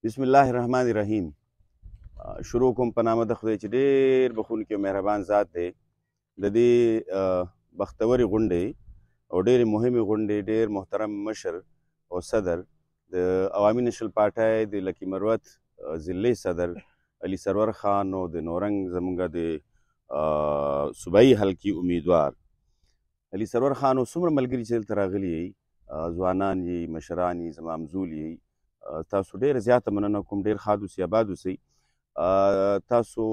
بسم الله الرحمن الرحیم. شروع کوم په نامه د خدای چې ډېر بخښونکی او مهربان ذات دی. د دې بختورې غونډې او ډېرې مهمې غونډې ډېر محترم مشر او صدر د عوامي نشل پارټۍ د لکي مروت ضلعي صدر علي سرور خان او د نورنګ زمونږ د صوبایي حلقې امیدوار علي سرور خان او څومره ملګري چې دلته راغلي یئ، ځوانان یئ، مشران یئ، زما همزول یئ، تاسو ډېره زیاته مننه کوم. ډېر ښاد اوسئ، آباد اوسئ. تاسو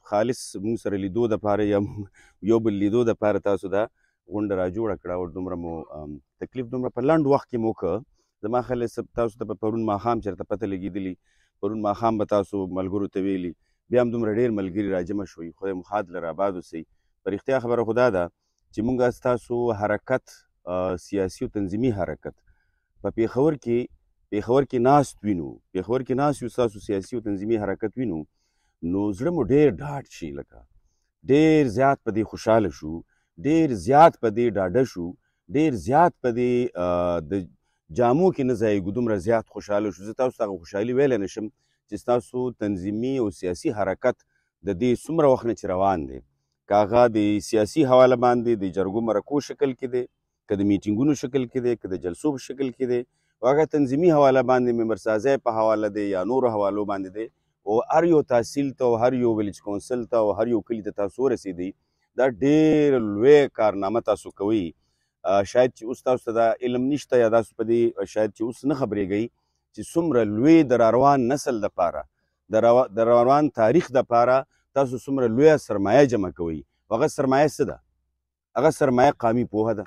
خالص موږ سره لیدو دپاره یا یو بل لیدو دپاره تاسو دا غونډه راجوړه کړه او دومره مو تکلیف دومره په لنډ وخت کې مو وکړه. زما خیال تاسو ته به پرون ماښام چېرته پته لګېدلي، پرون ماښام به تاسو ملګرو ته ویلي، بیا هم دومره ډېر ملګري راجمع شوي. خدای مو ښاد لره، آباد اوسئ. په رښتیا خبره خو دا ده چې موږ ستاسو حرکت، سیاسي او تنظیمي حرکت په پېښور کې ناست وینو، پېښور کې ناست یو، ستاسو سیاسي او تنظیمي حرکت وینو، نو زړه مو ډېر ډاډ شي، لکه ډېر زیات په دې خوشحاله شو، ډېر زیات په دې ډاډه شو، ډېر زیات په دې د جامو کې نه ځایږو، دومره زیات خوشحاله شو. زه تاسو ته هغه خوشحالي ویلی نه شم چې ستاسو تنظیمي او سیاسي حرکت د دې څومره وخت نه چې روان دی، که هغه د سیاسي حواله باندې د جرګو مرکو شکل کې دی، که د میټینګونو شکل کې دی، که د جلسو په شکل کې دی، او هغه تنظیمي حواله باندې ممبرسازۍ په حواله دی یا نورو حوالو باندې دی، او هر یو تحصیل ته او هر یو ویلیج کونسل ته او هر یو کلي ته تاسو ورسېدئ، دا ډېر لوی کارنامه تاسو کوئ. شاید چې اوس تاسو ته دا علم نشته یا تاسو په دې شاید چې اوس نه خبرېږئ چې څومره لوی د راروان نسل دپاره، د راروان تاریخ دپاره تاسو څومره لویه سرمایه جمع کوئ. هغه سرمایه څه ده؟ هغه سرمایه قامي پوهه ده،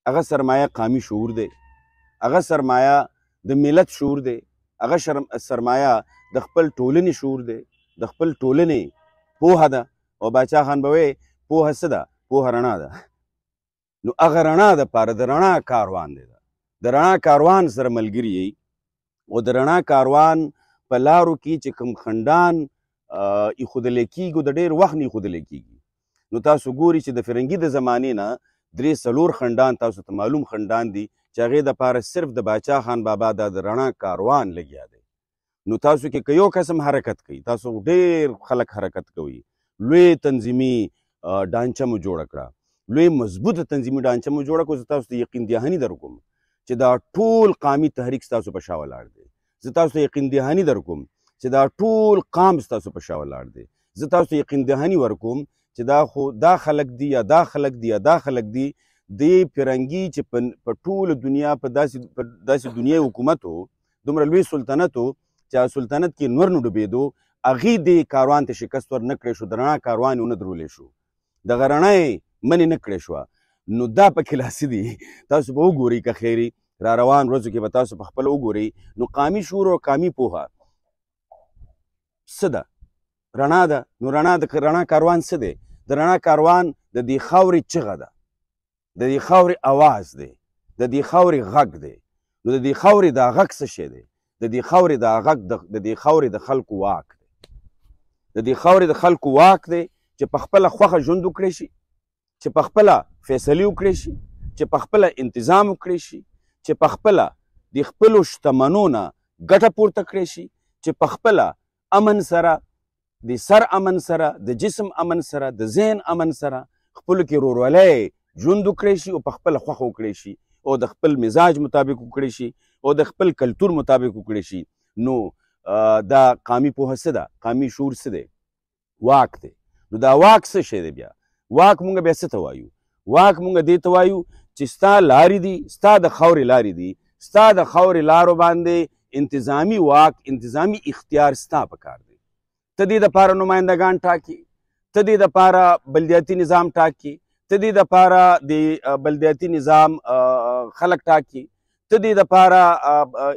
هغه سرمایه قامي شعور دی، هغه سرمایه د ملت شعور دی، هغه سرمایه د خپل ټولنې شعور دی، د خپل ټولنې پوهه ده. او باچا خان به وایي پوهه څه ده؟ پوهه رڼا ده. نو هغه رڼا دپاره د رڼا کاروان دی، د رڼا کاروان سره ملګري یئ، او د رڼا کاروان په لارو کې چې کوم خنډان ایښودلی کېږي، د ډېر وخت نه ایښودلی کېږي. نو تاسو ګورئ چې د فرنګي د زمانې نه 3-4 خنډان تاسو ته معلوم خنډان دي چې هغې دپاره صرف د باچا خان بابا دا د رڼا کاروان لګیا دی. نو تاسو کې که یو قسم حرکت کوي، تاسو ډېر خلک حرکت کوي، لوی تنظیمي ډانچه مو جوړه کړه، لوی مضبوطه تنظیمي ډانچه مو جوړه کړه. زه تاسو ته یقین دهاني در کوم چې دا ټول قامي تحریک ستاسو په شا ولاړ دی. زه تاسو ته یقین دهاني در کوم چې دا ټول قام ستاسو په شا ولاړ دی. زه تاسو ته یقین دهاني ورکوم چې دا خو دا خلک دي یا دا خلک دي یا دا خلک دي، د فرنګي چې په ټوله دنیا په داسې دنیای حکومت و، دومره لوی سلطنت و چې سلطنت کې نور نه ډوبېدو، هغې دې کاروان ته شکست ور نه کړی شو، د رڼا کاروان یې ونه درولی شو، دغه رڼا یې منې نه کړی شوه. نو دا پکې لاسي دي. تاسو به وګورئ که خیري را روان ورځو کې به تاسو په خپله وګورئ. نو قامي شعور او قامي پوهه څه ده؟ رڼا ده. نو رڼا کاروان څه دی؟ د رڼا کاروان د دې خاورې چغه ده، د دې خاورې اواز دی، د دې خاورې غږ دی. نو د دې خاورې دا غږ څه شی دی؟ د دې خاورې دا غږ د دې خاورې د خلکو واک دی، د دې خاورې د خلکو واک دی چې په خپله خوښه ژوند وکړی شي، چې په خپله فیصلې وکړی شي، چې په خپله انتظام وکړی شي، چې په خپله د خپلو شتمنو نه ګټه پورته کړی شي، چې په خپله امن سره، د سر امن سره، د جسم امن سره، د ذهن امن سره خپلو کې ورورولۍ ژوند وکړی شي، او په خپله خوښه وکړی شي، او د خپل مزاج مطابق وکړی شي، او د خپل کلتور مطابق وکړی شي. نو دا قامي پوهه څه ده؟ قامي شعور څه دی؟ واک دی. نو دا واک څه شی دی؟ بیا واک مونږ بیا څه ته وایو؟ واک مونږ دې ته وایو چې ستا لارې دي، ستا د خاورې لارې دي، ستا د خاورې لارو باندې انتظامي واک، انتظامي اختیار ستا په کار دی. ته دې دپاره نمایندګان ټاکي، ته دې دپاره بلدیاتي نظام ټاکي، ته دې دپاره د بلدیاتي نظام خلک ټاکي، ته دې دپاره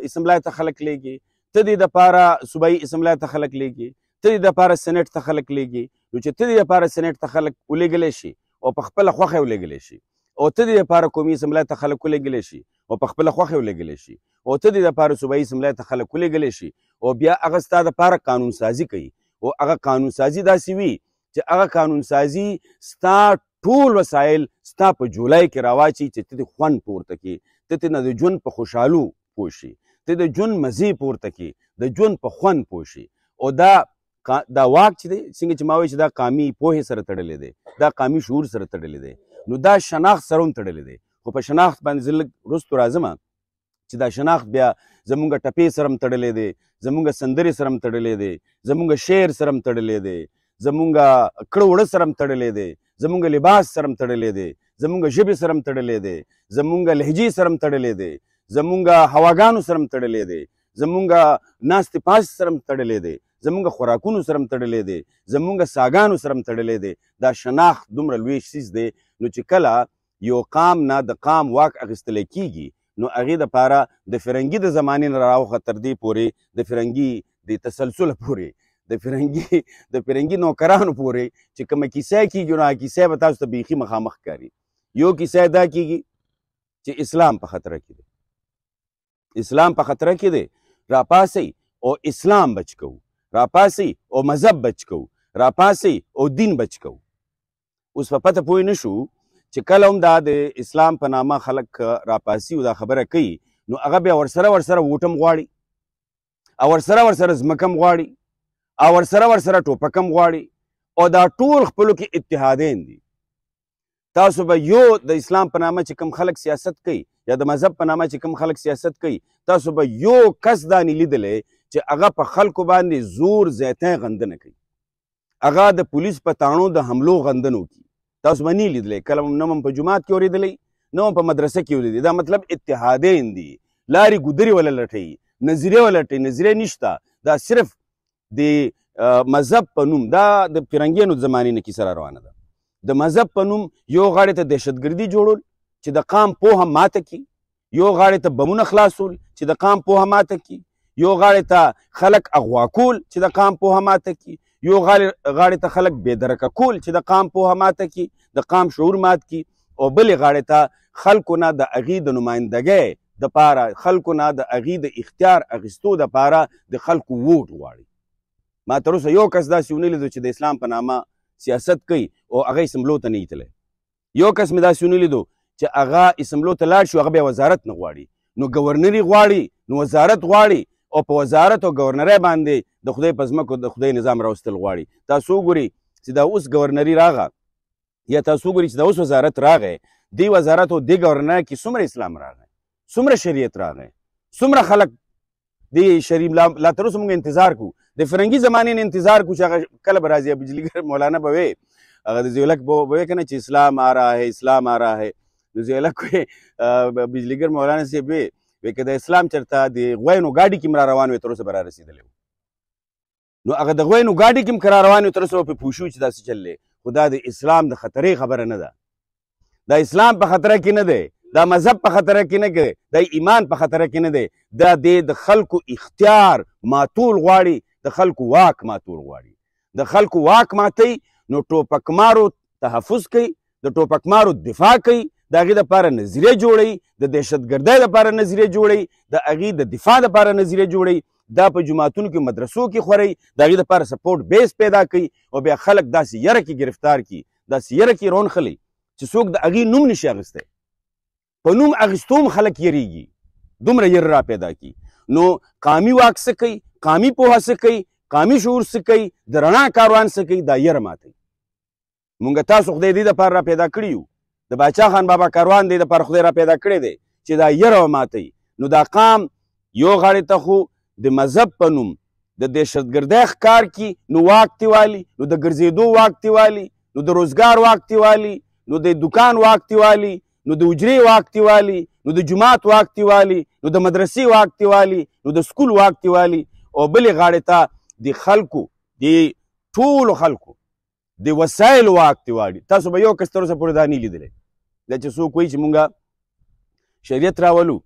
اسمبلۍ ته خلک لیږي، ته دې دپاره صوبایي اسمبلۍ ته خلک لیږي، ته دې دپاره سینټ ته خلک لیږي. نو چې ته دې دپاره سینټ ته خلک ولیږلی شي او په خپله خوښه یې ولیږلی شي، او ته دې دپاره قومي اسمبلۍ ته خلک ولیږلی شي او په خپله خوښه یې ولیږلی شي، او ته دې دپاره صوبایي اسمبلۍ ته خلک ولیږلی شي، او بیا هغه ستا دپاره قانون سازي کوي. او هغه قانون سازي داسې وي چې هغه قانون سازي ستا ټول وسایل ستا په جولای کې راواچي چې ته دې خوند پورته کړي، ته ترې نه د ژوند په خوشحالو پوه شي، ته د ژوند مزې پورته کړي، د ژوند په خوند پوه شي. او دا واک چې دی څنګه چې ما وایي چې دا قامي پوهې سره تړلی دی، دا قامي شعور سره تړلی دی، نو دا شناخت سره هم تړلی دی. خو په شناخت باندې زه لږ وروستو راځم چې دا شناخت بیا زمونږ ټپې سره هم تړلی دی، زمونږ سندرې سره هم تړلی دی، زمونږ شعر سره هم تړلی دی، زمونږ کړه وړه سره هم تړلی دی، زمونږ لباس سره هم تړلی دی، زمونږ ژبې سره هم تړلی دی، زمونږ لهجې سره هم تړلی دی، زمونږ هواګانو سره هم تړلی دی، زمونږ ناستې پاستې سره هم تړلی دی، زمونږ خوراکونو سره هم تړلی دی، زمونږ ساګانو سره هم تړلی دی. دا شناخت دومره لوی څیز دی. نو چې کله یو قام نه د قام واک اخیستلی کېږي نو هغې دپاره د فرنګي د زمانې نه راوخه تر دې پورې د فرنګي د تسلسله پورې د فرنګي نوکرانو پورې چې کومه کیسه کېږي نو هغه کیسه به تاسو ته بیخي مخامخ ښکاري. یو کیسه دا کېږي چې اسلام په خطره کې دی، اسلام په خطره کې دی، راپاسئ او اسلام بچ کوو، راپاسئ او مذهب بچ کوو، راپاسئ او دین بچ کوو. اوس په پته پوه نه شو چې کله هم دا د اسلام په نامه خلک راپاسي او دا خبره کوي نو هغه بیا ورسره ووټ هم غواړي او ورسره ځمکه هم غواړي او ورسره ټوپک هم غواړي او دا ټول خپلو کې اتحادین دي. تاسو به یو د اسلام په نامه چې کوم خلک سیاست کوي یا د مذهب په نامه چې کوم خلک سیاست کوي تاسو به یو کس دا نه لیدلی چې هغه په خلکو باندې زور زیاتی غندنه کوي، هغه د پولیس په تاڼو د حملو غندنو کوي. تاسو به نه لیدلی، کله نه هم په جومات کې اورېدلی، نه هم په مدرسه کې اورېدلی. دا مطلب اتحادین دي، لارې ګودرې وله لټوي، نظریې ولټوي، نظریې نشته. دا صرف د مذهب په نوم، دا د فرنګیانو د زمانې نه کیسه را روانه ده، د مذهب په نوم یو غاړې ته دهشتګردي جوړول چې د قام پوهه ماته کړي، یو غاړې ته بمونه خلاصول چې د قام پوهه ماته کړي، یو غاړې ته خلک اغوا کول چې د قام پوهه ماته کړي، یو غاړې ته خلک بېدرکه کول چې د قام پوهه ماته کړي، د قام شعور مات کړي، او بلې غاړې ته خلکو نه د هغې د نمایندګۍ دپاره، خلکو نه د هغې د اختیار اخیستو دپاره د خلکو ووټ غواړي. ما تر اوسه یو کس داسې ونه لیدو چې د اسلام په نامه سیاست کوي او هغه اسمبلو ته نه ایتلی. یو کس مې داسې ونه لیدو چې هغه اسمبلو ته لاړ شي هغه بیا وزارت نه غواړي، نو ګورنري غواړي، نو وزارت غواړي، او په وزارت او ګورنرۍ باندې د خدای په ځمکو د خدای نظام راوستل غواړي. تاسو وګورئ چې دا اوس ګورنري راغه یا تاسو وګورئ چې دا اوس وزارت راغی، دې وزارت او دې ګورنرۍ کې څومره اسلام راغی، څومره شریعت راغی، څومره خلک دې شریف لا تر اوسه موږ انتظار کوو. د فرنګي زمانې نه انتظار کوو چې هغه کله به راځي. بجلیګر مولانا به وی هغه د زیولک به وی که نه چې اسلام آ رہا ہے، اسلام آ رہا ہے. نو زیولک وی بجلیګر مولانا صاحب وی که د اسلام چېرته د غوینو ګاډي کې م را روان وی تر اوسه به را رسېدلی و. نو هغه د غوینو ګاډي کې م که را روان وي تر اوسه به پرې پوه شو چې داسې چل دی. خو دا د اسلام د خطرې خبره نه ده، دا اسلام په خطره کې نه دی، دا مذهب په خطره کې نه دی، دا ایمان په خطره کې نه دی، دا د خلکو اختیار ماتول غواړي، د خلکو واک ماتول غواړي. د خلکو واک ماتوي نو ټوپکمارو تحفظ کوي، د ټوپکمارو دفاع کوي، د هغې دپاره نظریه جوړوي، د دهشتګردۍ دپاره نظریه جوړوي، د هغې د دفاع دپاره نظریه جوړوي. دا په جوماتونو کې مدرسو کې خورئ، د هغې دپاره سپورټ بیس پیدا کوي او بیا خلک داسې یره کې ګرفتار کړي، داسې یره کې رونخلي چې څوک د هغې نوم نشي اخیستی. په نوم اخیستو هم خلک یریږي، دومره یره را پیدا کړي. نو قامي واک څه کوي، قامي پوهه څه کوي، قامي شعور څه کوي، د رڼا کاروان څه کوي، دا یره ماتوي. مونږ تاسو خدای دې دپاره را پیدا کړي یو، د باچا خان بابا کاروان دې دپاره خدای را پیدا کړی دی چې دا یره وماتوي. نو دا قام یو غاړې ته خو د مذهب په نوم د دهشتګردۍ ښکار کي، نو واک تې والي، نو د ګرځېدو واک تې والي، نو د روزګار واک تې والي، نو د دکان واک تې والي، نو د حجرې واک تې والي، نو د جومات واک تې والي، نو د مدرسې واک تې والي، نو د سکول واک تې والي. او بلې غاړې ته د خلکو، د ټولو خلکو د وسایلو واک تې والي. تاسو به یو کس تر اوسه پورې دا نه لیدلی دا چې څوک وایي چې مونږ شریعت راولو،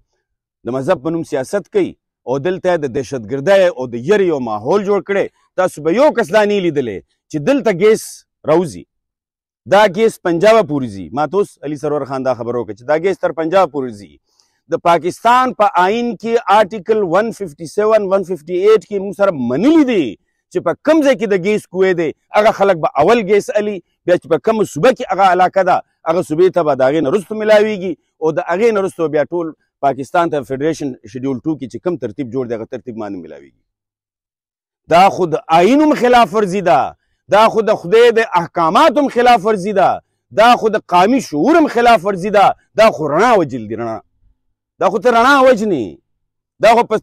د مذهب په نوم سیاست کوي او دلته د دهشتګردۍ او د یرې یو ماحول جوړ کړی. تاسو به یو کس دا نه لیدلی چې دلته ګیس راوځي، دا ګیس پنجابه پورې ځي. ما ته اوس علي سرور خان دا خبره وکړه چې دا ګیس تر پنجاب پورې ځي. د پاکستان په آئین کې آرټیکل 157 158 کې موږ سره منلي دي چې په کوم ځای کې د ګیس کوې دی هغه خلک به اول ګیس الي، بیا چې په کومه صوبه کې هغه علاقه ده هغه صوبې ته به د هغې نه وروستو میلاویږي او د هغې نه وروستو بیا ټول پاکستان ته فیډریشن شیډول 2 کې چې کوم ترتیب جوړ دی هغه ترتیب باندې ملاویږي. دا خو د آیین هم خلاف ورزي ده، دا خو د خدای د احکاماتو هم خلاف ورزي ده، دا خو د قومي شعور هم خلاف ورزي ده. دا خو رڼا وجل دي، رڼا دا خو ته رڼا وجني، دا خو په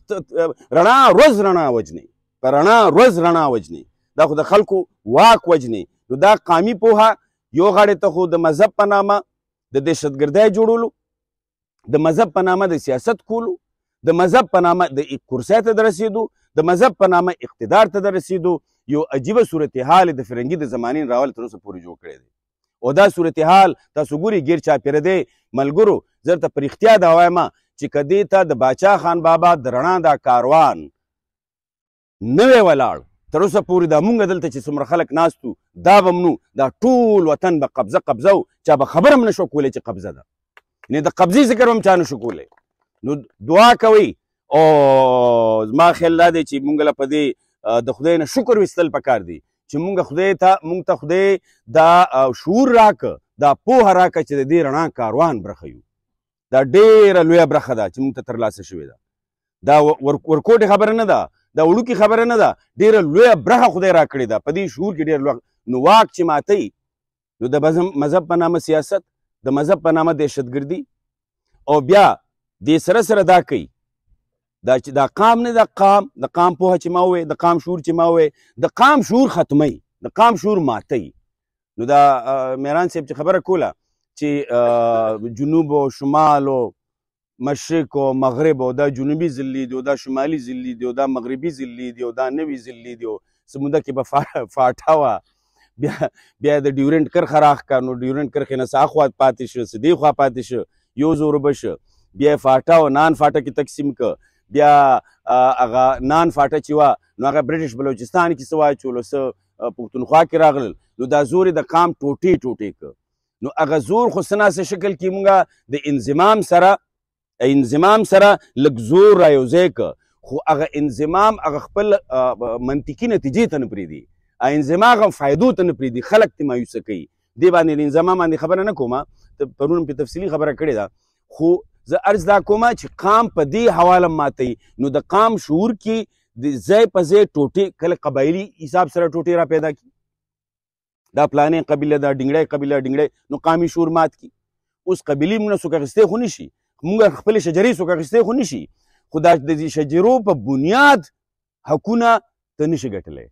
رڼا روز رڼا وجني، په رڼا روز رڼا وجني، دا خو د خلکو واک وجني. نو دا قومي پوهه یو غاړې ته خو د مذهب په نامه د دهشتګردۍ جوړولو، د مذهب په نامه د سیاست کولو، د مذهب په نامه د کرسۍ ته د رسېدو، د مذهب په نامه اقتدار ته د رسېدو یو عجیبه صورتحال د فرنګي د زمانې راول تر اوسه پورې جوړ کړی دی. او دا صورتحال تاسو ګورئ ګیر چاپېره دی. ملګرو زه درته په رښتیا دا وایم چې که دې ته د باچا خان بابا د رڼا دا کاروان نه وی ولاړ تر اوسه پورې دا مونږ دلته چې څومره خلک ناست وو دا به نو دا ټول وطن به قبضه و، چا به خبره هم نه شو کولی چې قبضه ده، یعنې د قبضې ذکر هم چا نه شو کولی. نو دعا کوئ او زما خیال دا دی چې مونږ له په دې د خدای نه شکر ویستل پکار دی چې مونږ ته خدای دا شعور راکه، دا پوهه راکه چې د دې رڼا کاروان برخه یو. دا ډېره لویه برخه ده چې مونږ ته ترلاسه شوې ده. دا ورکوټې خبره نه ده، دا وړوکې خبره نه ده، ډېره لویه برخه خدای راکړې ده په دې شعور کې ډېر لوړ. نو واک چې ماتوي نو د مذهب په نامه سیاست، د مذهب په نامه دهشتګردي، او بیا دې سره سره دا کوي دا چې دا قام نه، د قام پوهه چې ما ووی، د قام شعور چې ما ووی، د قام شعور ختموي، د قام شعور ماتوي. نو دا میران صاحب چې خبره کوله چې جنوب او شمال او مشرق او مغرب او دا جنوبي ضلعي دی او دا شمالي ضلعي دی او دا مغربي ضلعي دی او دا نوي ضلعي دی او سموده کې به فاټه وه، بیا د ډیورنټ کرښه راښکه، نو ډیورنټ کرښې نه ساخوا پاتې شه، دې خوا پاتې شه، یو زور به شه، بیا فاټه او نان فاټه کې تقسیم که، بیا هغه نان فاټه چې وه نو هغه برټش بلوچستان کې څه واچولو، څه پښتونخوا کې راغلل، نو دا زور یې د قام ټوټې که. نو هغه زور خو څه ناسه شکل کې مونږ د انضمام سره لږ زور رایوځای که، خو هغه انضمام هغه خپل منطقي نتیجې ته نه پرېږدي، انضمام هغه فایدو ته نه پرېږدي، خلک ترې مایوسه کوي. دې باندې د انضمام باندې خبره نه کومه، پرون پې تفصیلي خبره کړې ده، خو زه عرض دا کومه چې قام په دې حواله ماتوي. نو د قام شعور کې د ځای په ځای ټوټې، کله قبایلي حساب سره ټوټې را پیدا کړي، دا پلانې قبیله ده، ډنګړی قبیله ډنګړی، نو قامي شعور مات کړي. اوس قبیلې مونږ نه څوک اخیستی خو نه شي، مونږ خپلې شجرې څوک اخیستی خو نه شي، خو دا د شجرو په بنیاد حقونه ته نه شي ګټلی،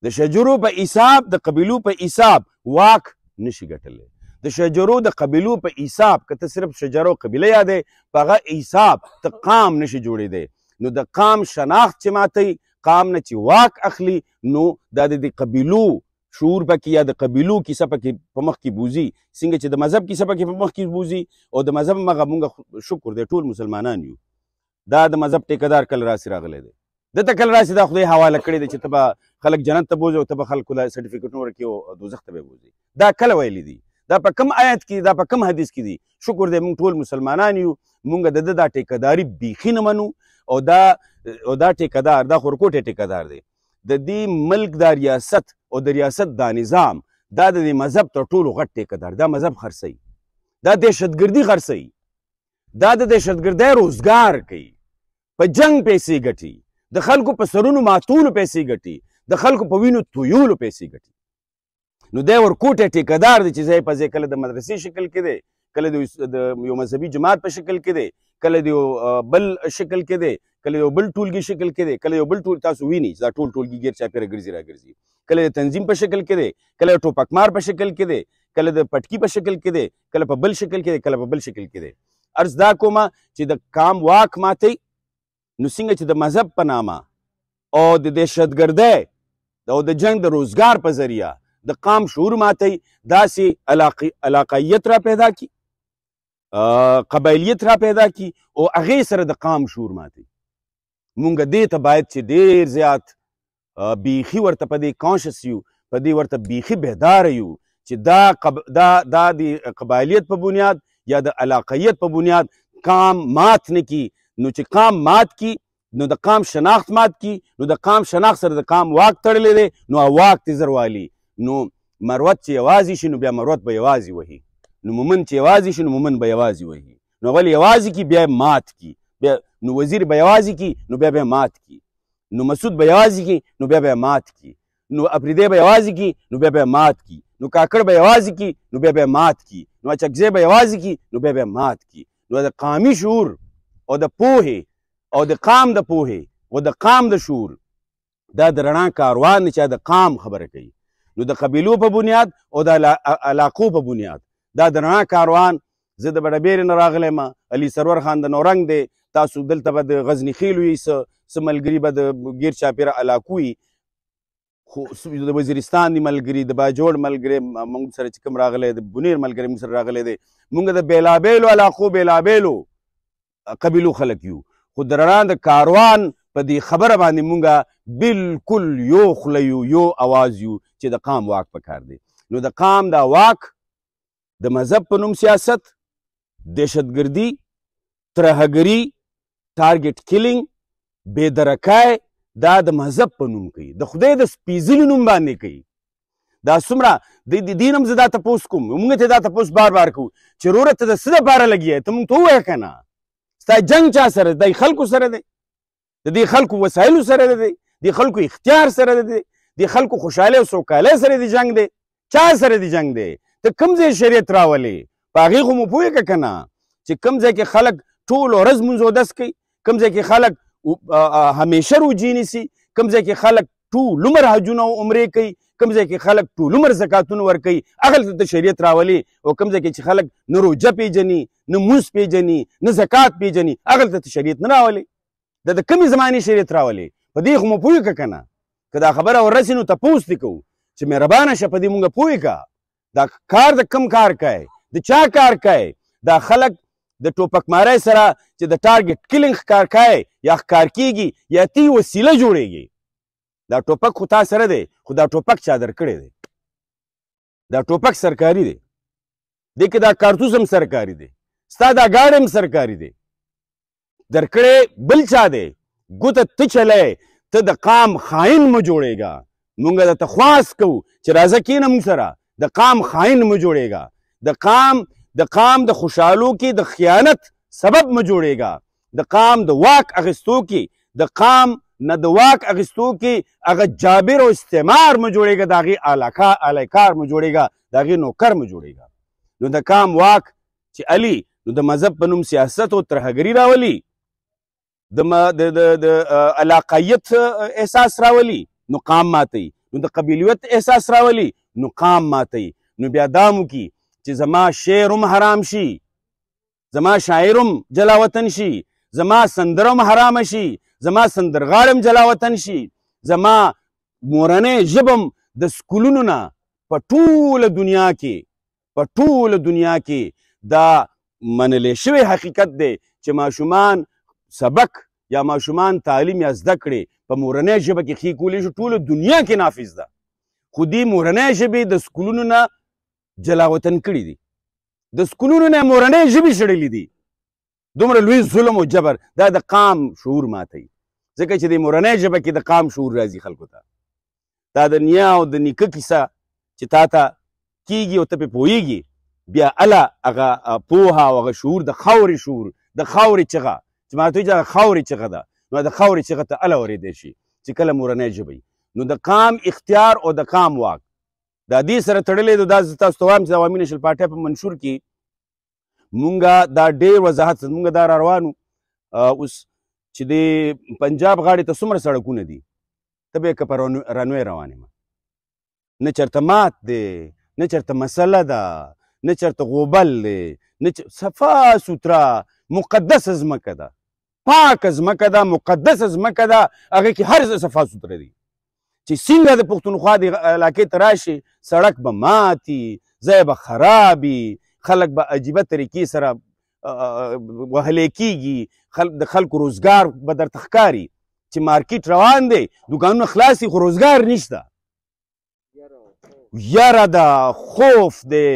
د شجرو په حساب، د قبیلو په حساب واک نه شي ګټلی، د شجرو د قبیلو په حساب که ته صرف شجرو قبیله یادی په هغه حساب ته قام نشي جوړېدی. نو د قام شناخت چې ماتوي، قام نه چې واک اخلي، نو دا د قبیلو شعور پکې یا د قبیلو کیسه پکې په مخ کې بوځي، څنګه چې د مذهب کیسه پکې په مخ کې بوځي. او د مذهب هغه مونږ شکر دی ټول مسلمانان یو، دا د مذهب ټیکهدار کله راسې راغلی دی، دته کله راسې دا خدای حواله کړی دی چې ته به خلک جنت ته بوځي او ته به خلکو له سرټیفیکټونه ورکړي او دوزخ ته به بوځي. دا کله ویلی دي؟ دا په کم آیت کې، دا په کم حدیث کې دي؟ شکر دی مونږ ټول مسلمانان یو، مونږ د ده دا ټیکهداري بیخي نه منو. او دا ټیکهدار، دا خورکوټی ټیکهدار دی، د دې ملک دا ریاست او د ریاست دا نظام، دا د دې مذهب تر ټولو غټ ټیکهدار، دا مذهب خرڅوي، دا دهشتګردي خرڅوي، دا د دهشتګردۍ روزګار کوي، په جنگ پیسې ګټي، د خلکو په سرونو ماتولو پیسې ګټي، د خلکو په وینو تویولو پیسې ګټي. نو دی ورکوټی ټیکهدار دی چې ځای په ځای کله د مدرسې شکل کې دی، کله د یو مذهبي جماعت په شکل کې دی، کله د یو بل شکل کې دی، کله یو بل ټولګي شکل کې دی، کله یو بل تاسو وینئ دا ټول ټولګي ګیر چاپېره ګرځي راګرځي، کله د تنظیم په شکل کې دی، کله د ټوپکمار په شکل کې دی، کله د پټکي په شکل کې دی، کله په بل شکل کې دی، کله په بل شکل کې دی. عرض دا کومه چې د قام واک ماتوي، نو څنګه چې د مذهب په نامه او د دهشتګردۍ او د جنگ د روزګار په ذریعه د قام شعور ماتوي، داسې علاقایت را پیدا کی، قبایلیت را پیدا کی او هغې سره د قام شعور ماتوي. مونږ دې ته باید چې ډېر زیات بیخي ورته په دې کانشس یو، په دې ورته بیخي بیداره یو چې دا د قبایلیت په بنیاد یا د علاقیت په بنیاد قام مات نه کی. نو چې قام مات کی نو د قام شناخت مات کی، نو د قام شناخت سره د قام واک تړلی دی، نو واک ته زر والي. نو مروت چې یوازې شي نو بیا مروت به یوازې وهي، نو مومن چې یوازې شي نو مومن به یوازې وهي. نو هغه یوازې کی بیا مات کی، بیا نو وزیر به یوازې کی نو بیا مات کی، نو مسعود به یوازې کی نو بیا مات کی، نو افریدی به یوازې کی نو بیا مات کی، نو کاکړ به یوازې کی نو بیا مات کی، نو اچکزی به یوازې کی نو بیا مات کی. نو د قامي شعور او د پوهې او د قام د پوهې او د قام د شعور دا د رڼا کاروان دی چې د قام خبره کوي. نو د قبیلو په بنیاد او د علاقو په بنیاد دا د رڼا کاروان. زه د بډبیرې نه راغلی یم، علي سرور خان د نورنګ دی، تاسو دلته به د غزني خیلو یي، څه ملګري به د ګیر چاپېره علاقو یي، خو د وزیرستان دی ملګري، د باجوړ ملګري موږ سره چې کوم راغلی، د بونیر ملګري موږ سره راغلی دی. موږ د بېلابېلو علاقو بېلابېلو قبیلو خلک یو، خو د رڼا د کاروان په دې خبره باندې موږ بالکل یو خوله یو، یو اواز یو چې د قام واک پکار دی. نو د قام دا واک د مذهب په نوم سیاست، دهشتګردي، ترهګري، ټارګټ کیلینګ، بېدرکای دا د مذهب په نوم کوي، د خدای د سپېڅلي نوم باندې کوي. دا څومره د دې نه هم زه دا تپوس کوم، موږ ته دا تپوس بار بار کوو چې وروره ته د څه دپاره لګیا ته موږ ته ووایه که نه ستا جنګ چا سره دی؟ خلکو سره دی، د دې خلکو وسایلو سره دی، د خلکو اختیار سره دی، د خلکو خوشحالۍ او سوکالۍ سره دی جنګ دی. چا سره دی جنګ دی؟ ته کوم ځای شریعت راولې؟ په هغې خو مو پوهېږه که نه چې کوم ځای کې خلک ټول ورځ مونځ اودس کوي، کوم ځای کې خلک همیشه روجې نیسي، کوم ځای کې خلک ټول عمر حجونه او عمرې کوي، کوم ځای کې خلک ټول عمر زکاتونه ورکوي، هغلته ته شریعت راولې. او کوم ځای کې چې خلک نه روجه پیژني، نه مونځ پیژني، نه زکات پیژني، هغلته ته شریعت نه راولې. د کومې زمانې شریعت راولې؟ په دې خو مو پوهېږه که نه؟ که دا خبره ورسې نو تپوس دې کوو چې مهربانه شه په دې مونږ پوهېږه دا کار د کم کار کوي، د چا کار کوي؟ دا خلک د ټوپک مارۍ سره چې د ټارګټ کلینګ ښکار کوي یا ښکار کېږي یا تی وسیله جوړېږي. دا ټوپک خو تا سره دی، خو دا ټوپک چا درکړی دی؟ دا ټوپک سرکاري دی، دې کې دا کارتوس هم سرکاري دی، ستا دا ګاډی هم سرکاري دی، درکړی بل چا دی. ګوته ته چلی، ته د قام خاین مه جوړېږه. مونږ درته خواست کوو چې راځه کښېنه مونږ سره، د قام خاین مه جوړېږه، د قام د خوشحالو کې د خیانت سبب مه جوړېږه، د قام د واک اخیستو کې، د قام نه د واک اخیستو کې هغه جابر او استعمار مه جوړېږه، د هغې الیکار مه جوړېږه، د هغې نوکر مه جوړېږه. نو د قام واک چې علي نو د مذهب په نوم سیاست او ترهګري راولي، د علاقایت احساس راولي نو قام ماتوي، نو د قبیلیت احساس راولي نو قام ماتوي. نو بیا دا مو کی چې زما شعر هم حرام شي، زما شاعر هم جلا وطن شي، زما سندره هم حرامه شي، زما سندرغاړ هم جلا وطن شي، زما مورنۍ ژبه هم د سکولونو نه په ټوله دنیا کې دا منلی شوی حقیقت دی چې ماشومان سبق یا ماشومان تعلیم یا زده کړې په مورنۍ ژبه کې ښې کولی شي، ټوله دنیا کې نافظ ده. خو دې مورنۍ ژبې د سکولونو نه جلا وطن کړي دي، د سکولونو نه مورنۍ ژبې شړلي دي. دومره لوی ظلم او جبر دا د قام شعور ماتوي، ځکه چې د مورنۍ ژبه کې د قام شعور راځي خلکو ته. دا د نیا او د نیکه کیسه چې تا ته کېږي او ته پرې پوهېږي، بیا اله هغه پوهه او هغه شعور د خاورې شعور، د خاورې چغه چې ما ته وایي خاورې چغه ده، نو د خاورې چغه ته اله اورېدی شي چې کله مورنۍ ژبه وي. نو د قام اختیار او د قام واک دا دې سره تړلی دی. دا زه تاسو ته وایم چې د عوامي نېشنل پارټۍ په منشور کې مونږ دا ډېر وضاحت سره مونږ دا را روانو. اوس چې د پنجاب غاړې ته څومره سړکونه دي، ته به یې که په رنوی روان یم، نه چېرته مات دی، نه چېرته مسله ده، نه چېرته غوبل دی، نه صفا سوتره مقدسه ځمکه ده، پاکه ځمکه ده، مقدسه ځمکه ده، هغې کې هر څه صفا سوتره دي. چې څنګه د پښتونخوا د علاقې ته راشي سړک به ماتي، ځای به خرابي، خلک به عجیبه طریقې سره وهلی کېږي، د خلکو روزګار به درته ښکاري چې مارکیټ روان دی، دوکانونه خلاص دي خو روزګار نشته، یره ده، خوف دی،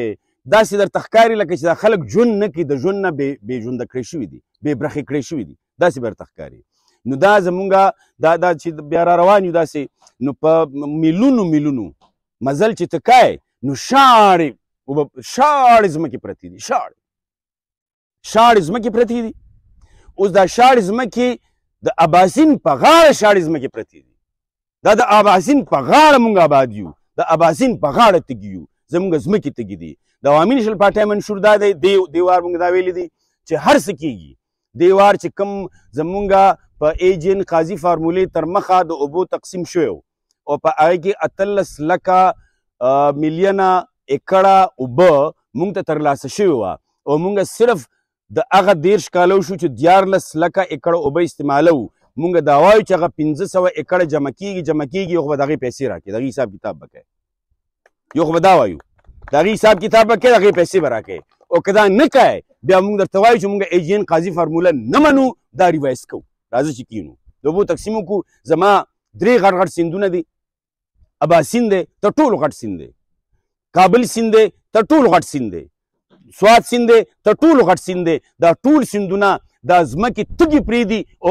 داسې درته ښکاري لکه چې دا خلک ژوند نه کوي، د ژوند نه بې ژونده کړی شوي دي، بې برخې کړی شوي دي، داسې به درته ښکاري. نو دا زمونږ دا چې بیا را روان یو داسې، نو په میلونو مزل چې ته کوې نو شاړې ځمکې پرتې دي، شاړې شاړې ځمکې پرتې دي. اوس دا شاړې ځمکې د اباسین په غاړه شاړې ځمکې پرتې دي. دا د اباسین په غاړه موږ آباد یو، د اباسین په غاړه تږي یو، زموږ ځمکې تږي دي. د عوامي نیشنل پارټۍ منشور دا دی، دې وار موږ دا ویلي دي چې هر څه کېږي. دې وار چې کوم زموږ په ایجن قاضي فارمولې تر مخه د اوبو تقسیم شوی او په هغې کې 18 لکه میلیونه ایکړه اوبه موږ ته ترلاسه شوې وه او موږ صرف د هغه 13 کالو شو چې 14 لکه ایکړه اوبه استعمالوو. موږ دا وایو چې هغه 1500 ایکړه جمع کېږي یو خو به د هغې پیسې راکړي، د هغې حساب کتاب به کوي. یو خو به دا وایو د هغې حساب کتاب به کوي، د هغې پیسې به راکوي. او که دا نه کوي بیا موږ درته وایو چې موږ ایجین قاضي فارموله نه منو، دا ریوایز کوو. راځه چې کینو د اوبو تقسیم وکړو. زما 3 غټ سیندونه دي. اباسین دی تر ټولو غټ سیند دی، کابل سیند دی تر ټولو غټ سیند دی، سوات سیند دی تر ټولو غټ سیند دی. دا ټول سیندونه دا ځمکې تږي پرېږدي او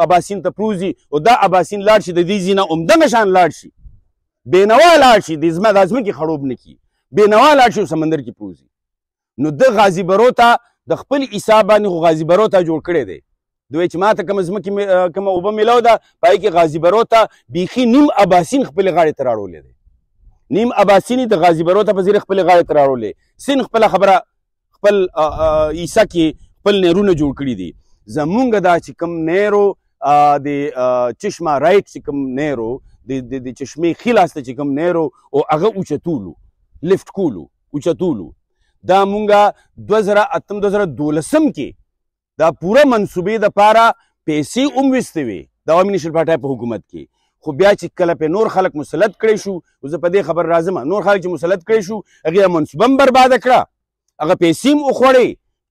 اباسین ته پروزي او دا اباسین لاړ شي د دې ځای نه همدغه شان لاړ شي، بېنوا لاړ شي، دا ځمکې خړوب نه کړي، بېنوا لاړ شي او سمندر کې پروزي. نو د غازي برو ته د خپل حساب باندې خو غازي برو ته جوړ کړی دی. دوی چې ما ته کومه ځمکې کومه اوبه میلاو ده په هغې کې غازي برو ته بیخي نیم اباسین خپلې غاړې ته راړولی دی. نیم اباسین د غازي برو ته په زیر خپلې غاړې ته راړولی. سین خپله خبره خپل عیسه کې خپل نیرونه جوړ کړي دي. زمونږ دا چې کوم نیرو د چشمه رایټ چې کوم نیرو د چشمې ښي لاس ته چې کوم نیرو او هغه اوچتولو لفټ کولو اوچتولو دا مونږه 2008-2012 کې دا پوره منصوبې دپاره پیسې هم ویستې وې د عوامي نیشنل پارټۍ په حکومت کې. خو بیا چې کله پې نور خلک مسلط کړی شو، زه په دې خبر راځم، نور خلک چې مسلط کړی شو هغې منصوبه هم برباده کړه، هغه پیسې هم وخوړې.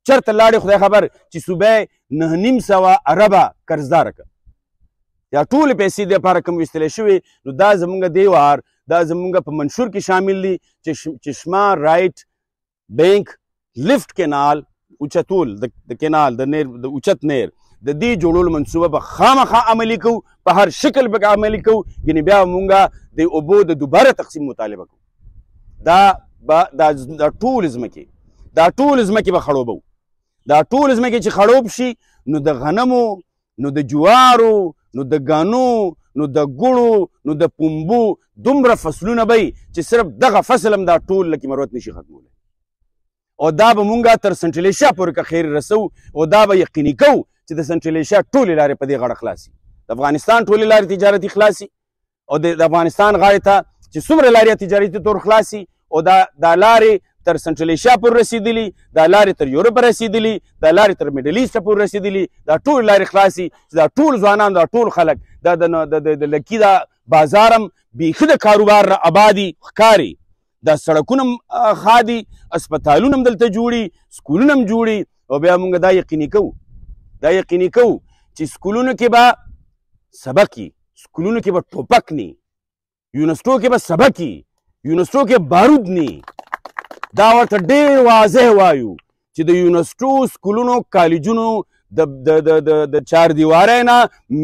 چېرته لاړې خدای خبر چې صوبه 900 اربه قرضداره کړه. دا ټولې پیسې د لپاره کوم ویستلی شوې. نو دا زمونږ دې وار دا زمونږ په منشور کې شامل دي چې چشمه رایټ بینک لفټ کینال اوچتول د کینال د نیر د اوچت نیر د دې جوړولو منصوبه به خامخا عملي کوو، په هر شکل به عملي کوو. یعنې بیا مونږ د اوبو د دوباره تقسیم مطالبه کوو. دا ټول ځمکې به خړوبو. دا ټول ځمکې چې خړوب شي نو د غنمو، نو د جوارو، نو د ګانو، نو د ګوړو، نو د پنبو دومره فصلونه به چې صرف دغه فصل هم دا ټول لکه مروت نشي ختمولی. او دا به مونږ تر سنټرل ایشیا پورې که خیر رسو او دا به یقیني کوو چې د سنټرل ایشیا ټولې لارې په دې غاړه خلاصي، د افغانستان ټولې لارې تجارتي خلاصي او د افغانستان غاړې ته چې څومره لارې تجارتي طور خلاصي او دا لارې تر سنټرل ایشیا پورې رسېدلي، دا لارې تر یورپ رسېدلي، دا لارې تر میډل ایسټ پورې رسېدلي، دا ټولې لارې خلاصي چې دا ټول ځوانان، دا ټول خلک دا د لکي دا بازار هم بیخي د کاروبار نه ابادي ښکاري. دا سړکونه هم ښه دي، اسپتالونه هم دلته جوړي، سکولونه هم جوړي. او بیا موږ دا یقیني کوو چې سکولونو کې به سبق وي، سکولونو کې به ټوپک نه، یونیورسټو کې به سبق وي، یونیورسټو کې بارود نه. دا ورته ډېر واضح وایو چې د یونیورسټو، سکولونو، کالجونو د چاردیوارۍ نه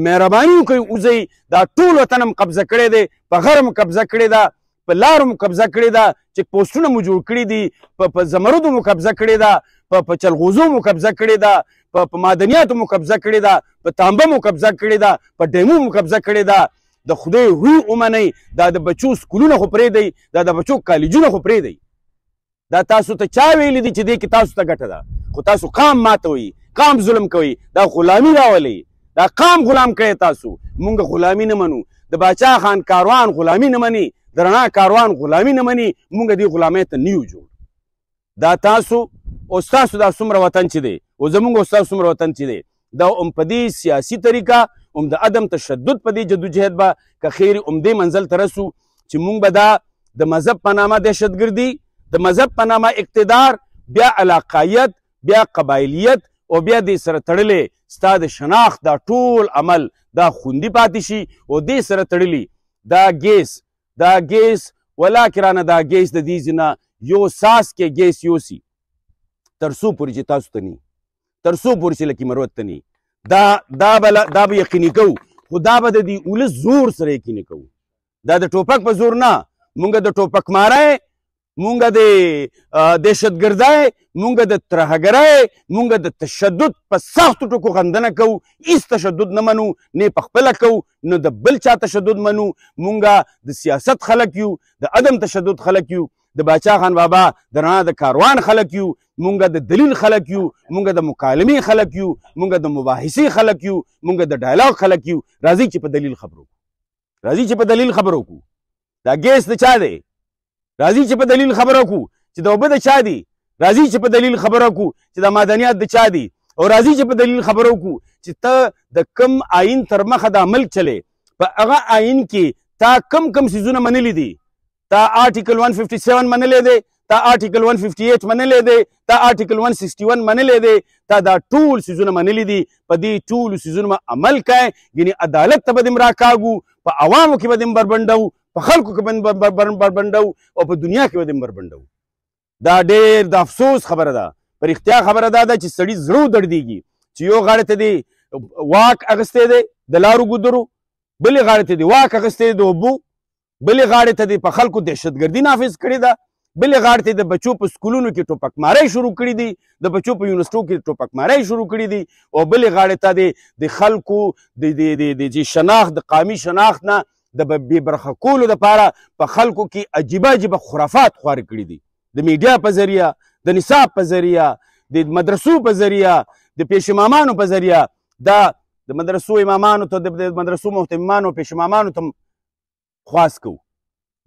مهرباني وکړئ وځئ. دا ټول وطن هم قبضه کړی دی، په غر هم قبضه کړې ده، په لارو مو قبضه کړې ده، چیک پوسټونه مو جوړ کړي دي، په زمردو مو قبضه کړې ده، په چلغوزو مو قبضه کړې ده، په معدنیاتو مو قبضه کړې ده، په تانبه مو قبضه کړې ده، په ډیمو مو قبضه کړې ده. د خدای روی ومنئ. دا د بچو سکولونه خو پرېږدئ، دا د بچو کالجونه خو پرېږدئ. دا تاسو ته چا ویلي دي چې دې کې تاسو ته ګټه ده؟ خو تاسو قام ماتوئ، قام ظلم کوئ، دا غلامي راولئ، دا قام غلام کړی تاسو. مونږ غلامي نه منو، د باچا خان کاروان غلامي نه مني، د رڼا کاروان غلامي نه مني. مونږ دې غلامۍ ته نه یو جوړ. دا تاسو او ستاسو دا څومره وطن چې دی او زمونږ او ستاسو څومره وطن چې دی، دا هم په دې سیاسي طریقه هم د عدم تشدد په دې جدوجهد به که خیر همدې منزل ته رسو چې مونږ به دا د مذهب په نامه دهشتګردي، د مذهب په نامه اقتدار، بیا علاقایت، بیا قبایلیت او بیا دې سره تړلی ستا د شناخت دا ټول عمل دا خوندي پاتې شي. او دې سره تړلی دا ګیس ولا کرانه دا ګیس د دې ځینه یو ساس کې ګیس یوسي تر څو پورې چې تاسو ته نی، تر څو پورې چې لکي مروت ته نی. دا به یقیني کوو، خو دا به د دې ولس زور سره یقیني کوو. دا د ټوپک په زور نه. مونږ د ټوپک ماری مونږ د دهشتګردۍ، مونږ د ترهګرۍ، مونږ د تشدد په سختو ټکو غندنه کوو. هیڅ تشدد نه منو، نه په خپله کوو نه د بل چا تشدد منو. مونږ د سیاست خلک یو، د عدم تشدد خلک یو، د باچا خان بابا د رڼا د کاروان خلک یو، مونږ د دلیل خلک یو، مونږ د مکالمې خلک یو، مونږ د مباحثې خلک یو، مونږ د ډایلاګ خلک یو. راځئ چې په دلیل خبرو وکړو، راځئ چې په دلیل خبرو وکړو. دا ګیس د چا دی؟ راځي چې په دلیل خبره وکړو. چې د اوبه د چا دي؟ راځي چې په دلیل خبره وکړو. چې د معدنیات د چا دي؟ او راځي چې په دلیل خبره وکړو چې ته د کم آئین تر مخه دا ملک چلې، په هغه آئین کې تا کم څیزونه منلي دي. تا آرټیکل 157 منلی دی، تا آرټیکل 158 منلی دی، تا آرټیکل 161 منلی دی. تا دا ټول څیزونه منلي دي. په دې ټولو څیزونو عمل کوئ. یعنې عدالت ته به دې راکاږو، په عوامو کې به دې بربنډو، په خلکو کې به بربنډو، او په دنیا کې به دې بربنډو. دا ډېر د افسوس خبره ده. په رښتیا خبره دا ده چې سړي زړه دردېږي چې یو غاړې ته دې واک اخیستی دی د لارو ګودرو، بلې غاړې ته دې واک اخیستی دی د اوبو، بلې غاړې ته دې په خلکو دهشتګردي نافظ کړې ده، بلې غاړې ته د بچو په سکولونو کې ټوپکمارۍ شروع کړي دي، د بچو په یونیورسټو کې ټوپکمارۍ شروع کړي دي، او بلې غاړې ته د خلکو د شناخت، د قومي شناخت نه د بې برخه کولو دپاره په خلکو کې عجیبه عجیبه خرافات خوارې کړي دي. د میډیا په ذریعه، د نصاب په ذریعه، د مدرسو په ذریعه، د پیش امامانو په ذریعه. دا د مدرسو امامانو ته، د مدرسو محتممانو، پیش امامانو ته خواست کوو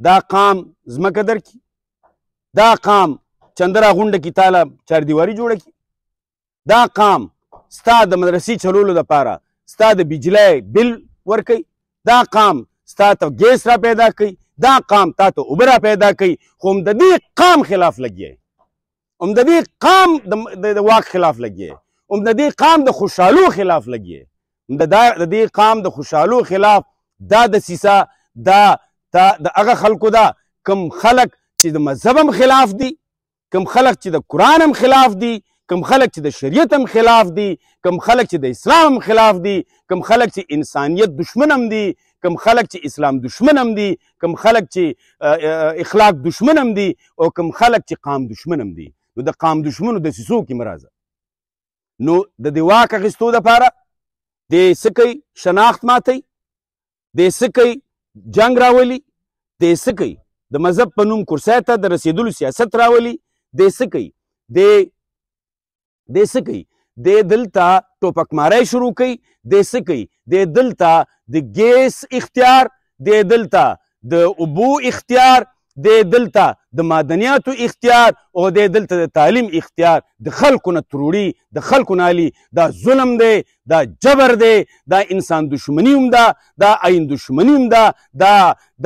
دا قام ځمکه درکړي، دا قام چندره غونډه کې تاله چاردیواري جوړه کړي، دا قام ستا د مدرسې چلولو دپاره ستا د بجلی بل ورکوي، دا قام ستا ته ګیس را پیدا کوي، دا قام تا ته اوبه را پیدا کوي. خو هم د دې قام خلاف لګیا یې، هم د دې قام د واک خلاف لګیا یې، هم د دې قام د خوشحالو خلاف لګیا یې، هم د دې قام د خوشحالو خلاف. دا دسیسه دا د هغه خلکو ده کوم خلک چې د مذهب هم خلاف دي، کوم خلک چې د قرآن هم خلاف دي، کوم خلک چې د شریعت هم خلاف دي، کوم خلک چې د اسلام هم خلاف دي، کوم خلک چې انسانیت دشمن هم دي، کوم خلک چې اسلام دشمن هم دي، کوم خلک چې اخلاق دشمن هم دي، او کوم خلک چې قام دشمن هم دي. نو د قام دشمنو دسیسو کې مه راځه. نو د دې واک اخیستو دپاره د څه کوي؟ شناخت ماتوي، د څه کوي؟ جنگ راولي، د څه کوي؟ د مذهب په نوم کرسۍ ته د رسېدلو سیاست راولي، د څه کوي؟ د څه کوي؟ د دلته ټوپکمارۍ شروع کوي، د څه کوي؟ د دلته د ګیس اختیار، د دلته د اوبو اختیار، د دلته د معدنیاتو اختیار، او د دلته د تعلیم اختیار د خلکو نه تروړي، د خلکو نه علي. دا ظلم دی، دا جبر دی، دا انسان دشمنی هم ده، دا آئین دشمنی هم ده،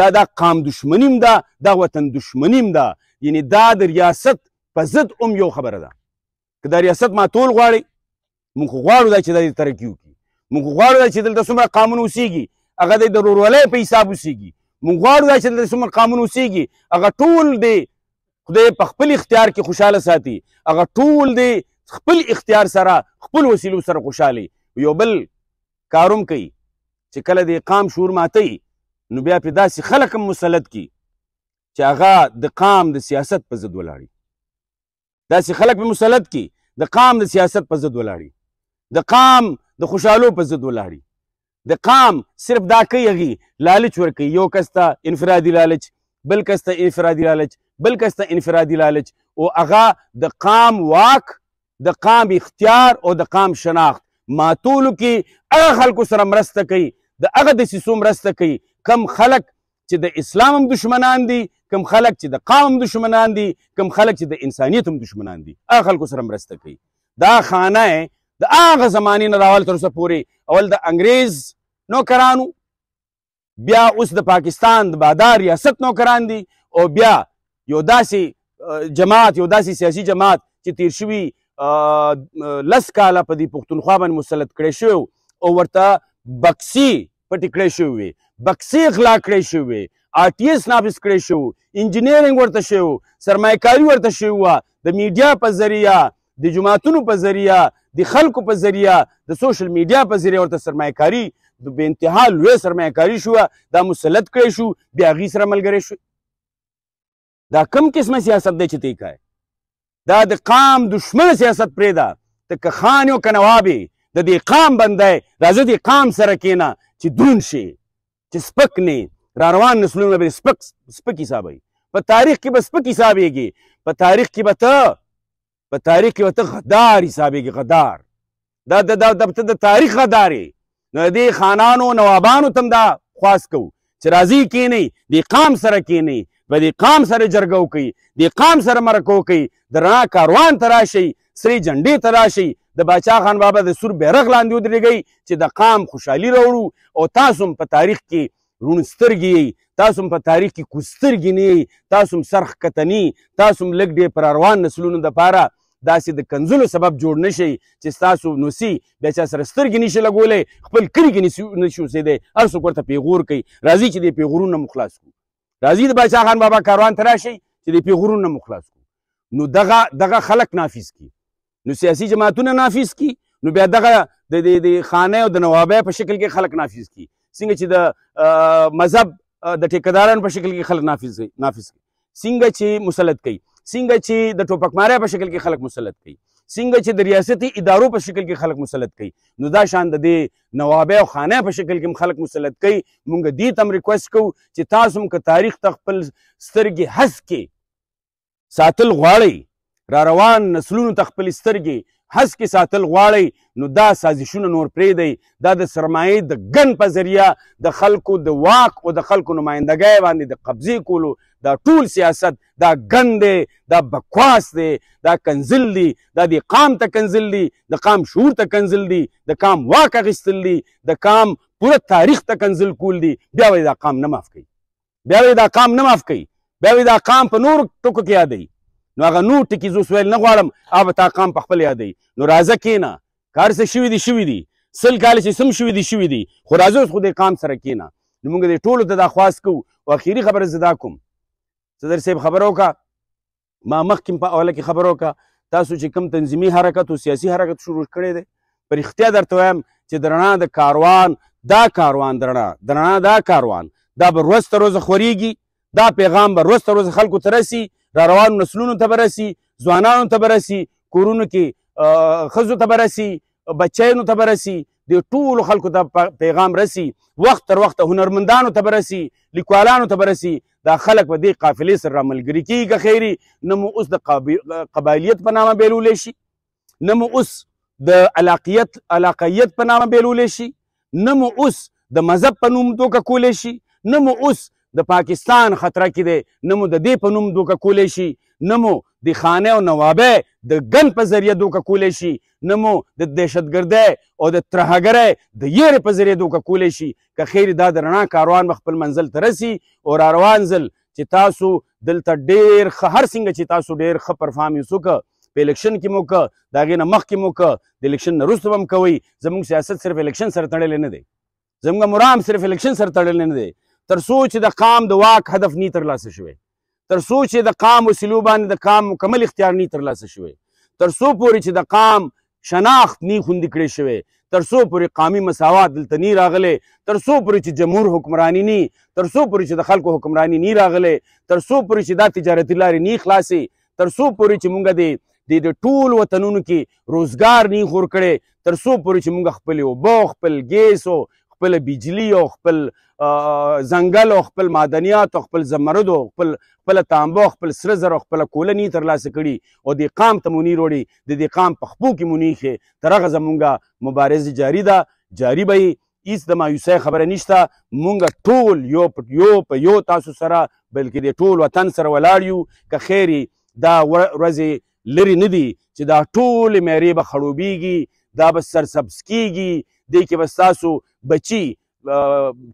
دا قام دشمنی هم ده، دا وطن دشمنی هم ده. یعنی دا د ریاست په ضد هم یو خبره ده. که دا ریاست ماتول غواړئ، موږ خو غواړو دا چې دا ترقي وکړي، موږ خو غواړو دا چې دلته څومره قانون اوسېږي هغه د ورورولۍ په حساب اوسېږي، موږ غواړو دا چې دلته څومره قانون اوسېږي هغه ټول دی خدای په خپل اختیار کې خوشحاله ساتي، هغه ټول دی خپل اختیار سره، خپل وسیلو سره خوشحالي. یو بل کار هم کوي چې کله د قام شعور ماتوي، نو بیا پرې داسې خلک هم مسلط کړي چې هغه د قام د سیاست په ضد ولاړي. داسې خلک به مسلط کړي د قام د سیاست په ضد ولاړي، د قام د خوشحالو په ضد ولاړي. د قام صرف دا کوي هغې لالچ ورکوي، یو کس ته انفرادي لالچ، بل کس ته انفرادي لالچ، بل کس ته انفرادي لالچ، او هغه د قام واک، د قام اختیار او د قام شناخت ماتولو کې هغه خلکو سره مرسته کوي، د هغه دسیسو مرسته کوي کم خلک چې د اسلام هم دشمنان دي، کم خلک چې د قام هم دشمنان دي، کم خلک چې د انسانیت هم دشمنان دي، هغه خلکو سره مرسته کوي. دا خانه د هغه زمانې نه راول تر اوسه پورې اول د انګریز نوکرانو، بیا اوس د پاکستان د بادار ریاست نوکران دي، او بیا یو داسې جماعت، یو داسې سیاسي جماعت چې تیر شوي 10 کاله په دې پښتونخوا باندې مسلط کړی شوی او ورته بکسي پټې کړی شوی وي، بکسي غلا کړی شوی وي، RTS نافذ کړی شوی، انجینیرنګ ورته شوی، سرمایه‌کاري ورته شوی وه، د میډیا په ذریعه، د جماعتونو په ذریعه، د خلکو په ذریعه، د سوشل میډیا په ذریعه ورته سرمایه‌کاري به انتها لویه سرمایه‌کاري شوه، دا مسلط کړی شو، بیا هغې سره ملګری شو. دا کم قسمه سیاست دی چې تی کوي دا د قام دشمن سیاست پرېږده ته که خان یو که نواب یې د دې قام بنده یې راځه دې قام سره کښېنه چې دروند شي چې سپک نه را روان نسلونه به سپک حسابوي په تاریخ کې به سپک حسابېږي په تاریخ کې به ته غدار حسابېږي غدار ته د تاریخ غدار یې نو د دې خانانو نوابانو ته هم دا خواست کوو چې راځئ کښېنئ دې قام سره کښېنئ په دې قام سره جرګه وکئ دې قام سره مرکه وکئ د رڼا کاروان ته راشئ سرې جنډې ته راشئ د باچا خان بابا د سور بیرغ لاندې ودرېږئ چې د قام خوشحالي راوړو او تاسو هم په تاریخ کې روڼ سترګې یئ تاسو هم په تاریخ کې کوز سترګې نه یئ تاسو هم سر ښکته تاسو هم لږ ډېر پر روان نسلونو دپاره داسې د کنځلو سبب جوړ نه شئ چې ستاسو نوسي بیا چا سره سترګې نشي لګولی خپل کلي کې نشي اوسېدی هر څوک ورته پیغور کوي راځئ چې دې پیغورونه مو خلاص کړو راځئ د باچا خان بابا کاروان ته راشئ چې دې پیغورونه مو خلاص کړو نو دغه خلک نافظ کړي نو سیاسي جماعتونه نافظ کړي نو بیا دغه د خانه او د نوابۍ په شکل کې خلک نافظ کړي څنګه چې د مذهب د ټیکهدارانو په شکل کې خلک نافظ کړي څنګه چې مسلط کوي څنګه چې د ټوپکمارۍ په شکل کې خلک مسلط کوي څنګه چې د ریاستي ادارو په شکل کې خلک مسلط کوي نو دا شان د دې نوابۍ او خانه په شکل کې هم خلک مسلط کوي مونږ دې ته هم ریکویسټ کوو چې تاسو هم که تاریخ ته خپل سترګې هسکې ساتل غواړئ را روان نسلونو ته خپل سترګې هسکې ساتل غواړئ نو دا سازشونه نور پرېږدئ دا د سرمایې د ګن په ذریعه د خلکو د واک او د خلکو نمایندګۍ باندې د قبضې کولو دا ټول سیاست دا ګن دی دا بکواس دی دا کنزل دی دا د قام ته کنزل دی د قام شعور ته کنزل دی د قام واک اخیستل دی د قام پوره تاریخ ته کنزل کول دی بیا وایي دا قام نه معاف کوي بیا وایي دا قام نه معاف کوي بیا وایي دا قام په نورو ټکو کې یادوي نو هغه نور ټکي زه اوس ویل نه غواړم هغه به تا قام په خپل یادوي نو راځه کښېنه که هر څه شوي دي 100 کاله چې سم شوي دي خو راځه اوس خو د قام سره کښېنه نو موږ دې ټولو ته دا خواست کوو او اخري خبره زه دا کوم صدر صاحب خبره وکړه ما مخکې په اوله کې خبره وکړه تاسو چې کوم تنظیمي حرکت او سیاسي حرکت شروع کړی دی په رښتیا درته وایم چې د رڼا د کاروان د رڼا دا کاروان دا به ورځ تر ورځه خورېږي دا پیغام به ورځ تر ورځه خلکو ته رسي را روانو نسلونو ته به رسي ځوانانو ته به رسي کورونو کې ښځو ته به رسي بچیانو ته به رسي د ټولو خلکو ته پیغام رسي وخت تر وخته هنرمندانو ته به رسي لیکوالانو ته به رسي دا خلک به دې قافلې سره راملګري کېږي که خیري نه مو اوس د قبایلیت په نامه بیلولی شي نه مو اوس د علاقیت په نامه بیلولی شي نه مو اوس د مذهب په نوم دوکه کولی شي نه مو اوس د پاکستان خطره کې دی نه مو د دې په نوم دوکه کولی شي نه مو د خانه او نوابۍ د ګن په ذریعه دوکه کولی شي نه مو د دهشتګردۍ او د ترهګرۍ د یېرې په ذریعه دوکه کولی شي که خیر دا د رڼا کاروان به خپل منزل ته رسي او را روان ځل چې تاسو دلته ډېر ښه هر څنګه چې تاسو ډېر ښه پرفارمنس وکړه په الیکشن کې مو وکړه د هغې نه مخکې مو وکړه د الیکشن نه وروسته به هم کوئ زموږ سیاست صرف الیکشن سره تړلی نه دی زموږ مرام صرف الیکشن سره تړلی نه دی تر څو چې د قام د واک هدف نی ترلاسه شوی تر څو چې د قام وسیلو باندې د قام مکمل اختیار نی ترلاسه شوی تر څو پورې چې د قام شناخت نی خوندي کړی شوی تر څو پورې قامي مساوات دلته نی راغلی تر څو پورې چې جمهور حکمرانی نی تر څو پورې چې د خلکو حکمرانی نی راغلی تر څو پورې چې دا تجارتي لارې نی خلاصې تر څو پورې چې مونږ د ټول وطنونو کې روزګار نی خور کړی تر څو پورې چې مونږ خپلې اوبه خپل ګیس او خپل بجلی او خپل ځنګل او خپل معدنیات او خپل زمرد او خپل تانبه او خپل سره زر او خپل کوله نی ترلاسه کړي او دې قام ته مو نی روړي د دې قام په خپو کې مو نی ایښې تر هغه زمونږ مبارزه جاري ده جاري به وي هېڅ د مایوسۍ خبره نشته مونږ ټول یو تاسو سره بلکې د ټول وطن سره ولاړ یو که خیر دا ورځې لرې نه دي چې دا ټولې میرې به خړوبېږي دا به سرسبز کېږي دې کې به ستاسو بچي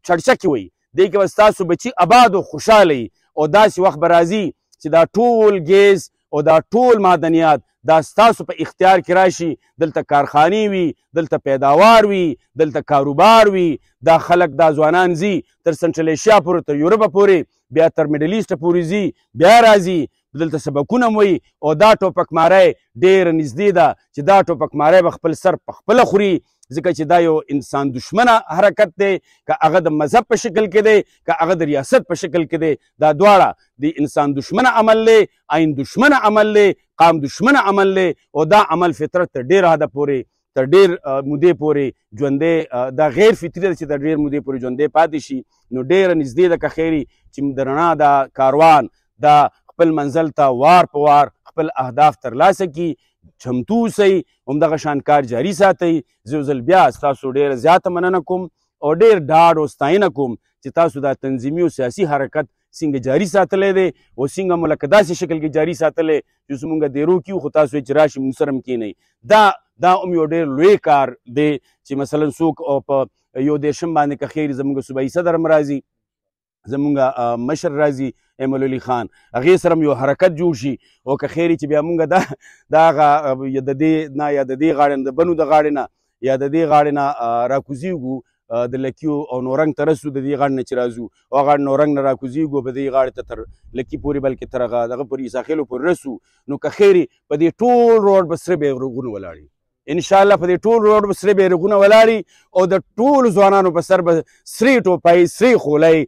چړچکې وي دې کې به ستاسو بچي آباد او خوشحاله وي او داسې وخت به راځي چې دا ټول ګیس او دا ټول معدنیات دا ستاسو په اختیار کې راشي دلته کارخانې وي دلته پیداوار وي دلته کاروبار وي دا خلک دا ځوانان ځي تر سنټرل ایشیا پورې تر یورپ پورې بیا تر میډل ایسټ پورې ځي بیا راځي دلته سبقونه وي او دا ټوپکماری ډېره نږدې ده چې دا ټوپکماری به خپل سر په خپله خوري ځکه چې دا یو انسان دشمنه حرکت دی، که هغه د مذهب په شکل کې دی، که هغه د ریاست په شکل کې دی، دا دواړه د انسان دشمنه عمل دی، آئین دشمنه عمل دی، قام دشمنه عمل دی، او دا عمل فطرت تر ډېر حده پورې تر ډېر مودې پورې ژوندی دا غیر فطري ده چې تر ډېر مودې پورې ژوندی پاتې شي. نو ډېره نږدې ده که خیري چې د رڼا دا کاروان دا خپل منزل ته وار په وار خپل اهداف ترلاسه کړي. چمتو اوسئ، همدغه شان کار جاري ساتئ. زه یو ځل بیا ستاسو ډېره زیاته مننه کوم او ډېر ډاډ او ستاینه کوم چې تاسو دا تنظیمي او سیاسي حرکت څنګه جاري ساتلی دی او څنګه مو لکه داسې شکل کې جاري ساتلی چې زمونږ دیرو کیو خو تاسو چې راشي مونږ سره هم کښېنئ. دا هم یو ډېر لوی کار دی چې مثلا څوک په 1 باندې که خیر زمونږ صوبایي صدر هم راځي، زمونږ مشر راځي ایمل علي خان، هغې سره هم یو حرکت جوړ شي او که خیري چې بیا مونږ دا هغه د دې نه یا د دې غاړې نه د بنو د غاړې نه یا د دې غاړې نه راکوزېږو د لکیو او نورنګ ته رسو، د دې غاړې نه چې راځو او هغه نورنګ نه راکوزېږو په دې غاړې ته تر لکي پورې بلکې تر هغه دغه پورې عیساخیلو پورې رسو. نو که خیري په دې ټول روډ به سره بیرغونه ولاړي، انشاءالله په دې ټول روډ به سره بیرغونه ولاړي او د ټولو ځوانانو په سر به سرې ټوپۍ سرې خولۍ.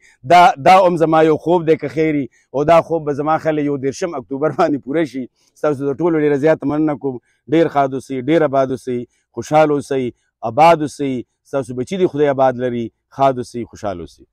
دا هم زما یو خوب دی که خیري، او دا خوب به زما خیال 31 اکتوبر باندې پوره شي. ستاسو د ټولو ډېره زیاته مننه کوم. ډېر ښاد اوسئ، ډېر اباد اوسئ، خوشحال اوسئ، اباد اوسئ. ستاسو بچي دي خدای اباد لري. ښاد اوسئ، خوشحال اوسئ.